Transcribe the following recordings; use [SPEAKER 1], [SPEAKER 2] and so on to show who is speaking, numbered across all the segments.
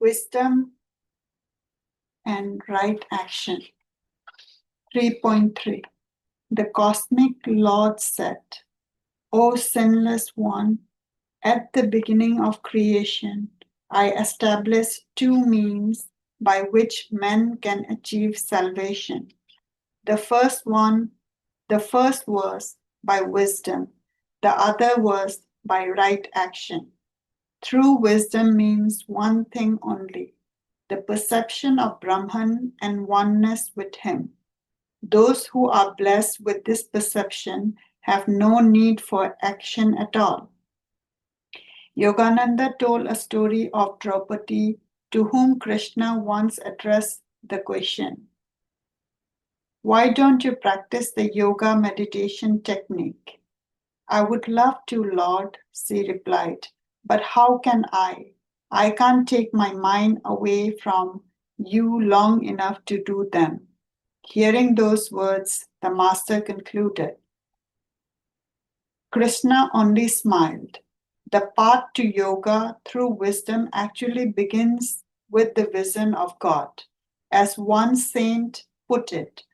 [SPEAKER 1] Wisdom and right action. 3.3. The Cosmic Lord said, O sinless one, at the beginning of creation, I established two means by which men can achieve salvation. The first was by wisdom, the other was by right action. True wisdom means one thing only, the perception of Brahman and oneness with him. Those who are blessed with this perception have no need for action at all. Yogananda told a story of Draupadi, to whom Krishna once addressed the question, why don't you practice the yoga meditation technique? I would love to, Lord, she replied, but how can I? I can't take my mind away from you long enough to do them. Hearing those words, the master concluded. Krishna only smiled. The path to yoga through wisdom actually begins with the vision of God. As one saint put it,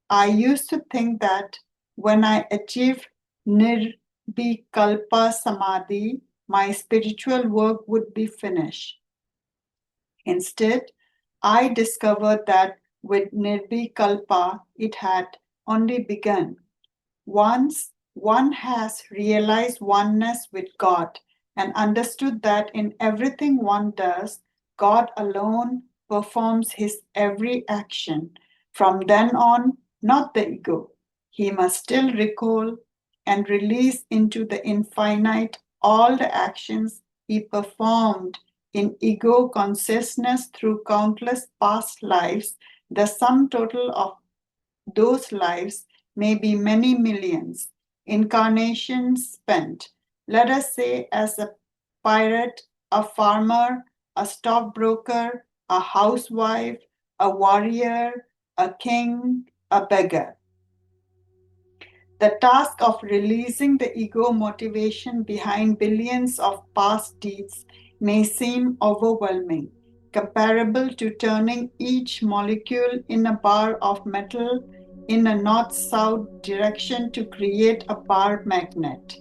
[SPEAKER 1] I used to think that when I achieve Nirvikalpa Samadhi, my spiritual work would be finished. Instead, I discovered that with Nirvikalpa, it had only begun. Once one has realized oneness with God and understood that in everything one does, God alone performs his every action. From then on, not the ego. He must still recall and release into the infinite all the actions he performed in ego consciousness through countless past lives. The sum total of those lives may be many millions, incarnations spent, let us say, as a pirate, a farmer, a stockbroker, a housewife, a warrior, a king, a beggar. The task of releasing the ego motivation behind billions of past deeds may seem overwhelming, comparable to turning each molecule in a bar of metal in a north-south direction to create a bar magnet.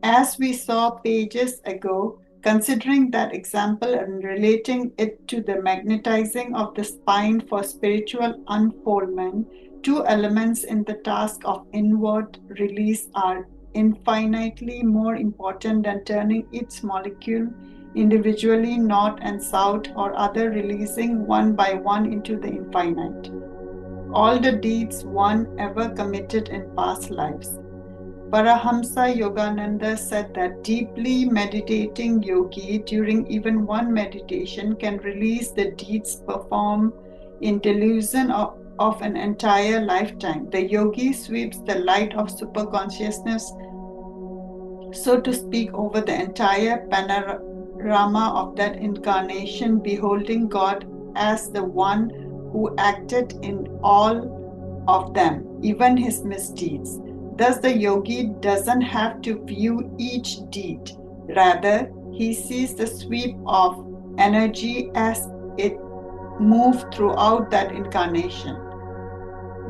[SPEAKER 1] As we saw pages ago, considering that example and relating it to the magnetizing of the spine for spiritual unfoldment, two elements in the task of inward release are infinitely more important than turning each molecule individually north and south or other, releasing one by one into the infinite. All the deeds one ever committed in past lives. Paramhansa Yogananda said that deeply meditating yogi during even one meditation can release the deeds performed in delusion of an entire lifetime. The yogi sweeps the light of superconsciousness, so to speak, over the entire panorama of that incarnation, beholding God as the one who acted in all of them, even his misdeeds. Thus, the yogi doesn't have to view each deed. Rather, he sees the sweep of energy as it moves throughout that incarnation.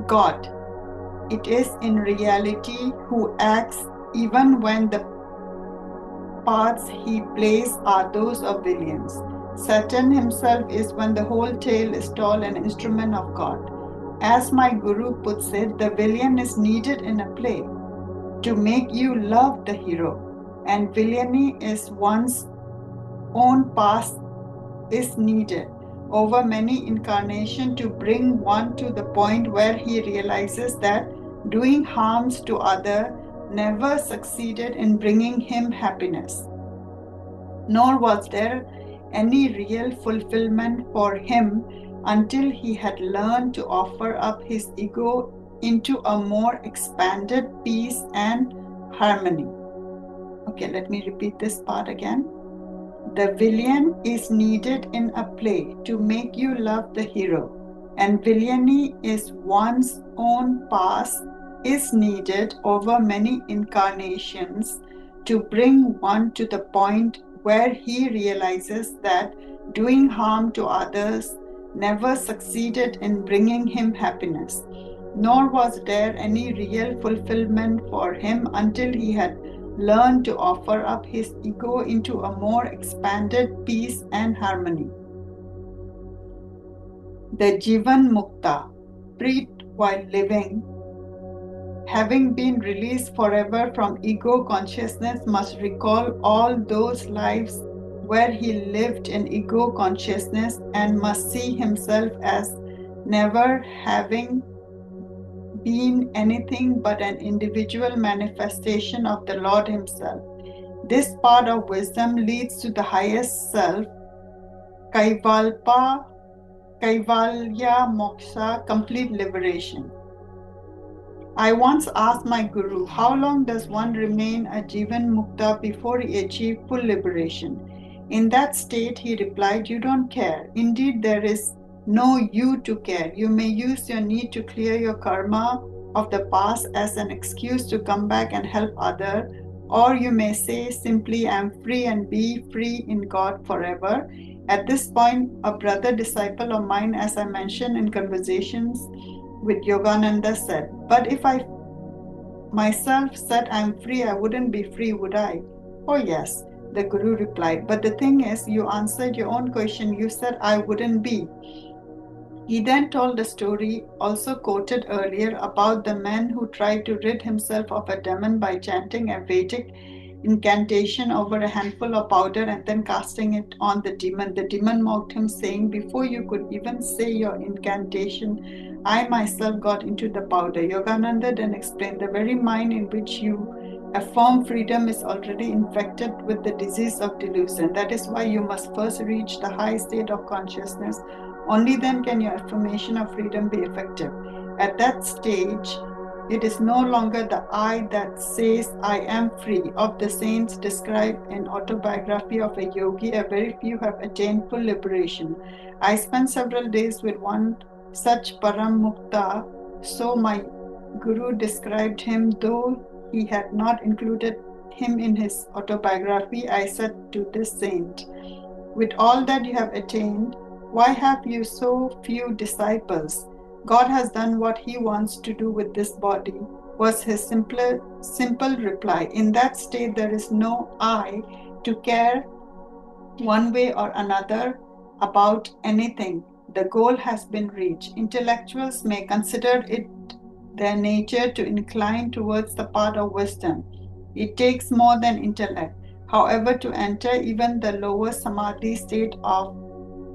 [SPEAKER 1] God, it is in reality who acts even when the parts he plays are those of villains. Satan himself is, when the whole tale is told, an instrument of God. As my guru puts it, the villain is needed in a play to make you love the hero, and villainy is one's own past is needed over many incarnations to bring one to the point where he realizes that doing harms to others never succeeded in bringing him happiness, nor was there any real fulfillment for him until he had learned to offer up his ego into a more expanded peace and harmony. Okay, let me repeat this part again. The villain is needed in a play to make you love the hero, and villainy is one's own past is needed over many incarnations to bring one to the point where he realizes that doing harm to others never succeeded in bringing him happiness, nor was there any real fulfillment for him until he had learned to offer up his ego into a more expanded peace and harmony. The Jivan Mukta, freed while living, having been released forever from ego consciousness, must recall all those lives where he lived in ego consciousness and must see himself as never having been anything but an individual manifestation of the Lord himself. This part of wisdom leads to the highest self, Kaivalya Moksha, complete liberation. I once asked my guru, how long does one remain a Jivan Mukta before he achieves full liberation? In that state, he replied, you don't care. Indeed, there is no you to care. You may use your need to clear your karma of the past as an excuse to come back and help others, or you may say simply, I am free and be free in God forever. At this point, a brother disciple of mine, as I mentioned in conversations with Yogananda, said, but if I myself said I'm free, I wouldn't be free, would I? Oh, yes, the Guru replied. But the thing is, you answered your own question. You said I wouldn't be. He then told a story, also quoted earlier, about the man who tried to rid himself of a demon by chanting a Vedic incantation over a handful of powder and then casting it on the demon. The demon mocked him, saying, before you could even say your incantation, I myself got into the powder. Yogananda then explained, the very mind in which you affirm freedom is already infected with the disease of delusion. That is why you must first reach the high state of consciousness. Only then can your affirmation of freedom be effective. At that stage, it is no longer the I that says I am free. Of the saints described in Autobiography of a Yogi, a very few have attained full liberation. I spent several days with one such Paramukta, so my Guru described him, though he had not included him in his autobiography. I said to this saint, with all that you have attained, why have you so few disciples? God has done what he wants to do with this body, was his simple reply. In that state, there is no I to care one way or another about anything. The goal has been reached. Intellectuals may consider it their nature to incline towards the path of wisdom. It takes more than intellect, however, to enter even the lower samadhi state of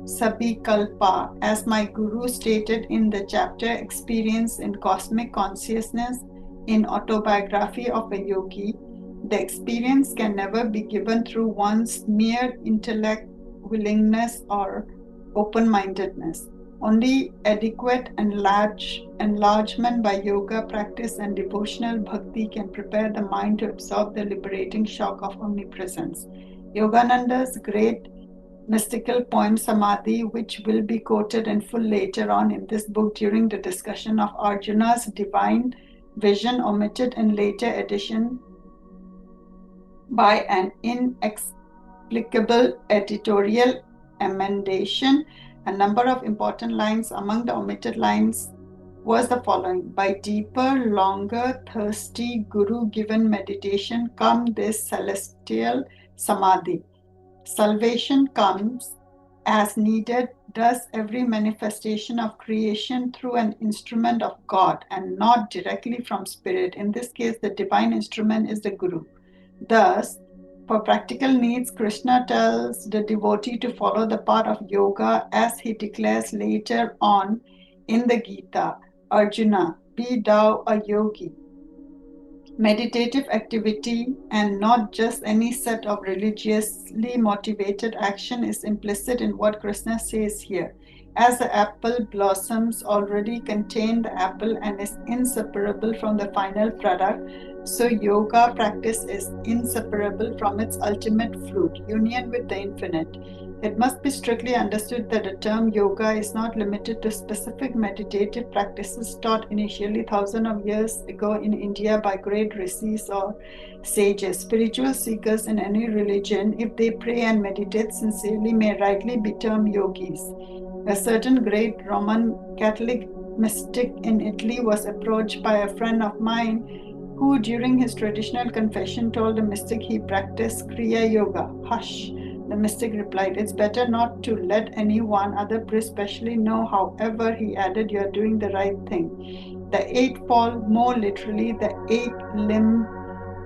[SPEAKER 1] Sabhikalpa, as my guru stated in the chapter Experience in Cosmic Consciousness in Autobiography of a Yogi. The experience can never be given through one's mere intellect, willingness, or open-mindedness. Only adequate enlargement by yoga practice and devotional bhakti can prepare the mind to absorb the liberating shock of omnipresence. Yogananda's great mystical poem Samadhi, which will be quoted in full later on in this book during the discussion of Arjuna's divine vision, omitted in later edition by an inexplicable editorial emendation. A number of important lines. Among the omitted lines was the following: by deeper, longer, thirsty, guru-given meditation come this celestial samadhi. Salvation comes as needed, does every manifestation of creation through an instrument of God and not directly from spirit. In this case, the divine instrument is the Guru. Thus, for practical needs, Krishna tells the devotee to follow the path of yoga, as he declares later on in the Gita, Arjuna, be thou a yogi. Meditative activity and not just any set of religiously motivated action is implicit in what Krishna says here. As the apple blossoms already contain the apple and is inseparable from the final product, so yoga practice is inseparable from its ultimate fruit, union with the infinite. It must be strictly understood that the term yoga is not limited to specific meditative practices taught initially thousands of years ago in India by great rishis or sages. Spiritual seekers in any religion, if they pray and meditate sincerely, may rightly be termed yogis. A certain great Roman Catholic mystic in Italy was approached by a friend of mine who, during his traditional confession, told the mystic he practiced kriya yoga. Hush, the mystic replied, it's better not to let anyone, other priest especially, know. However, he added, you are doing the right thing. The eightfold, more literally, the eight limb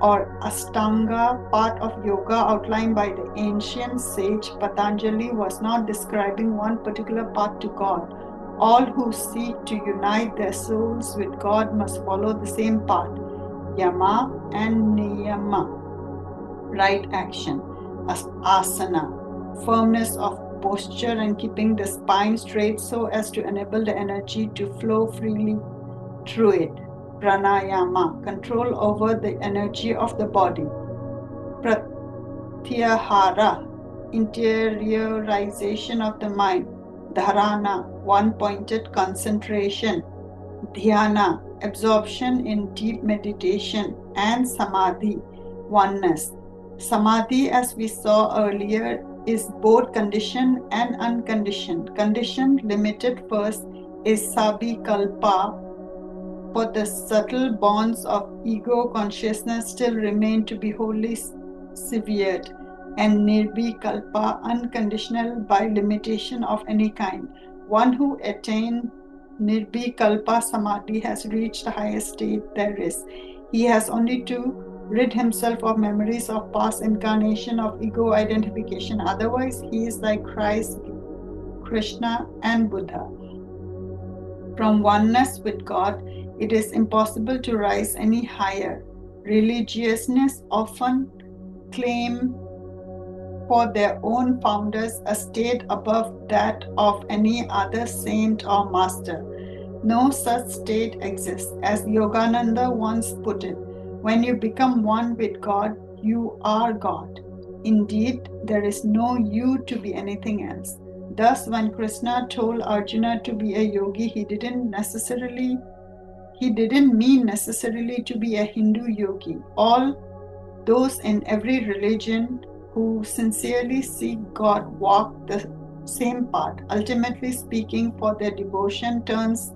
[SPEAKER 1] or Ashtanga part of yoga outlined by the ancient sage Patanjali was not describing one particular path to God. All who seek to unite their souls with God must follow the same path, yama and niyama, right action, asana, firmness of posture and keeping the spine straight so as to enable the energy to flow freely through it. Pranayama, control over the energy of the body. Pratyahara, interiorization of the mind. Dharana, one-pointed concentration. Dhyana, absorption in deep meditation. And Samadhi, oneness. Samadhi, as we saw earlier, is both conditioned and unconditioned. Conditioned, limited first, is Sabikalpa, for the subtle bonds of ego consciousness still remain to be wholly severed, and nirvikalpa, unconditional by limitation of any kind. One who attains nirvikalpa samadhi has reached the highest state there is. He has only to rid himself of memories of past incarnation of ego identification. Otherwise, he is like Christ, Krishna, and Buddha. From oneness with God, it is impossible to rise any higher. Religiousness often claim for their own founders a state above that of any other saint or master. No such state exists. As Yogananda once put it, when you become one with God, you are God. Indeed, there is no you to be anything else. Thus, when Krishna told Arjuna to be a yogi, he didn't mean necessarily to be a Hindu yogi. All those in every religion who sincerely seek God walk the same path. Ultimately speaking, for their devotion turns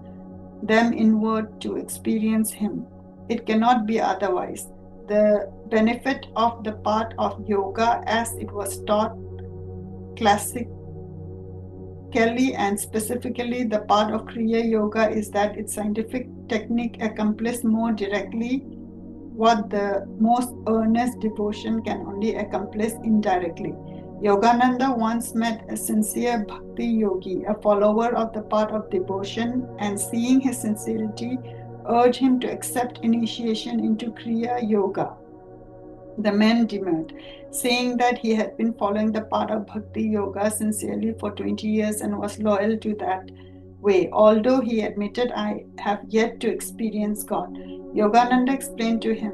[SPEAKER 1] them inward to experience Him. It cannot be otherwise. The benefit of the path of yoga as it was taught classically and specifically the part of kriya yoga is that its scientific technique accomplishes more directly what the most earnest devotion can only accomplish indirectly. Yogananda once met a sincere bhakti yogi, a follower of the path of devotion, and seeing his sincerity, urged him to accept initiation into kriya yoga. The man demurred, saying that he had been following the path of bhakti yoga sincerely for 20 years and was loyal to that way, although he admitted, I have yet to experience God. Yogananda explained to him,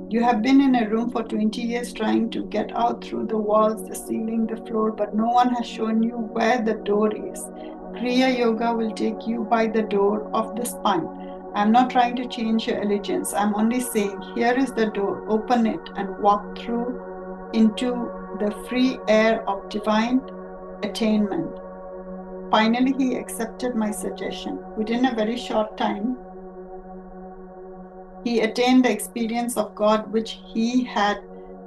[SPEAKER 1] you have been in a room for 20 years trying to get out through the walls, the ceiling, the floor, but no one has shown you where the door is. Kriya Yoga will take you by the door of the spine. I'm not trying to change your allegiance. I'm only saying, here is the door, open it and walk through into the free air of divine attainment. Finally, he accepted my suggestion. Within a very short time, he attained the experience of God which he had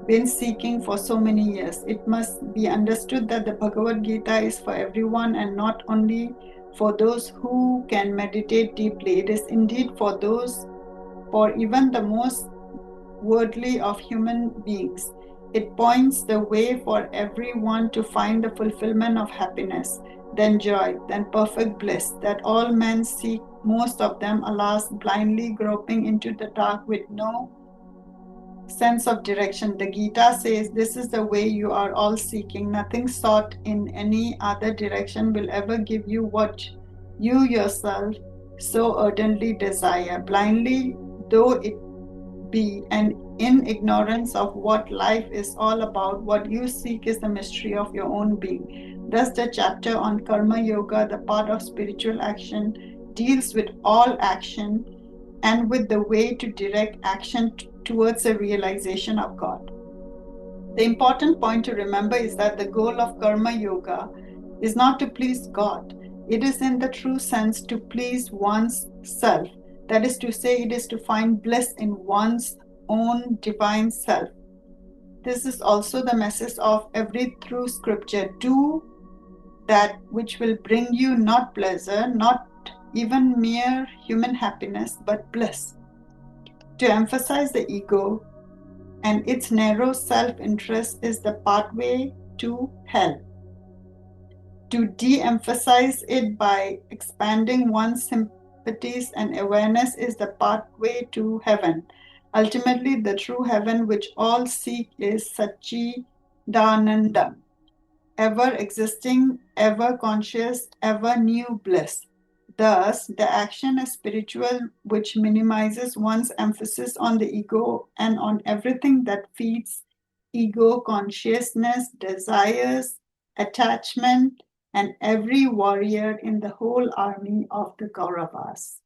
[SPEAKER 1] been seeking for so many years. It must be understood that the Bhagavad Gita is for everyone and not only for those who can meditate deeply. It is indeed for even the most worldly of human beings. It points the way for everyone to find the fulfillment of happiness, then joy, then perfect bliss that all men seek, most of them, alas, blindly groping into the dark with no sense of direction. The Gita says, this is the way you are all seeking. Nothing sought in any other direction will ever give you what you yourself so ardently desire, blindly though it be, and in ignorance of what life is all about. What you seek is the mystery of your own being. Thus, the chapter on Karma Yoga, the part of spiritual action, deals with all action and with the way to direct action towards the realization of God. The important point to remember is that the goal of Karma Yoga is not to please God. It is in the true sense to please one's self. That is to say, it is to find bliss in one's own divine self. This is also the message of every true scripture. Do that which will bring you not pleasure, not even mere human happiness, but bliss. To emphasize the ego and its narrow self-interest is the pathway to hell. To de-emphasize it by expanding one's sympathies and awareness is the pathway to heaven. Ultimately, the true heaven which all seek is Satchidananda, ever existing, ever conscious, ever new bliss. Thus, the action is spiritual, which minimizes one's emphasis on the ego and on everything that feeds ego consciousness, desires, attachment, and every warrior in the whole army of the Kauravas.